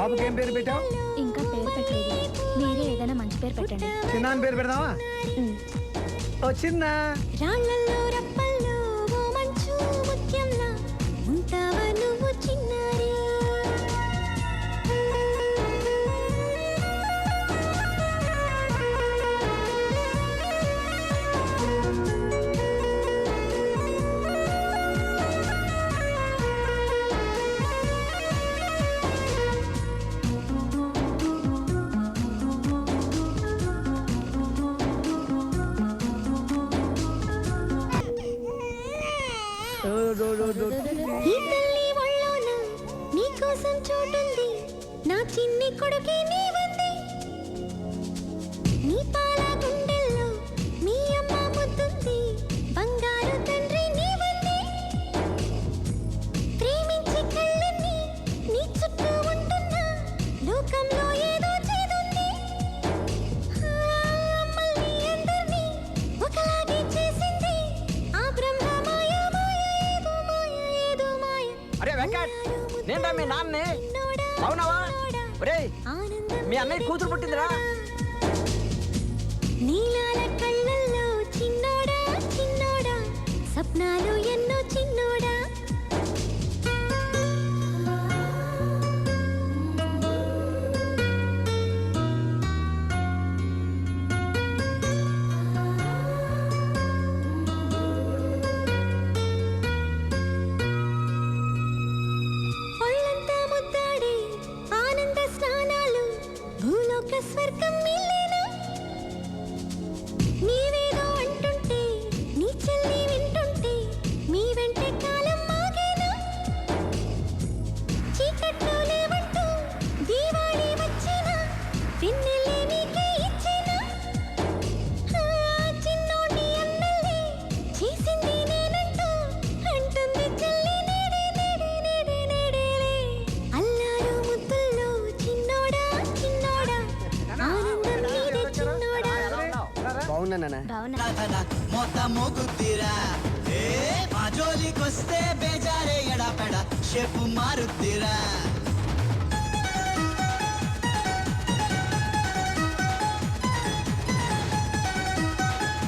బాబుకి ఏం పేరు పెట్టావు? ఇంకా పేరు పెట్టలేదు. మీరే ఏదైనా మంచి పేరు పెట్టండి. చిన్న అని పేరు పెడదామా? ఓ చిన్న. రాళ్ళల్లో రప్పల్లో ఓ మంచు ముత్యంలా ఉంటావా నువ్వు చిన్నారి. ఈ తల్లి ఒళ్ళోన నీకోసం చోటుంది, నా చిన్ని కొడుకే నీవుంది. నీ పాల గుండెల్లో మీ అమ్మ ముద్దుంది, బంగారు తండ్రి నీవుంది. ప్రేమించి కళ్ళని నీ చుట్టూ ఉంటున్నా, లోకంలో ఏదో చేదుంది. అమ్మల్ని అందరినీ ఒకలాగే చేసింది ఆ బ్రహ్మ. అరే వెంకట్, నేను మీ నాన్నే. అవునవా? ఒరేయ్, మీ అన్నయ్య కూతురు పుట్టిందిరా. నీలాల కళ్ళల్లో చిన్నోడా చిన్నోడా, సప్నాలు ఎన్నో చిన్నోడా. స్వర్గం మీలేనా? నీవేదో అంటుంటే నీ చెల్లి వింటుంటే మీ వెంటే కాలం మాగేనా? చీకట్లో లేవంటూ దీవాళి వచ్చినా వెన్నెలే నీకే ఇచ్చేనా? చిన్నోడి అన్నల్ని చేసింది నేనంటూ అంటుంది చెల్లి నేడే నేడే నేడే నేడేలే. అల్లారు ముద్దుల్లో చిన్నోడా చిన్నోడా, మొత్తము గుద్దిరా మా జోలికొస్తే బేజారే ఎడాపెడ షేపు మారుద్దిరా.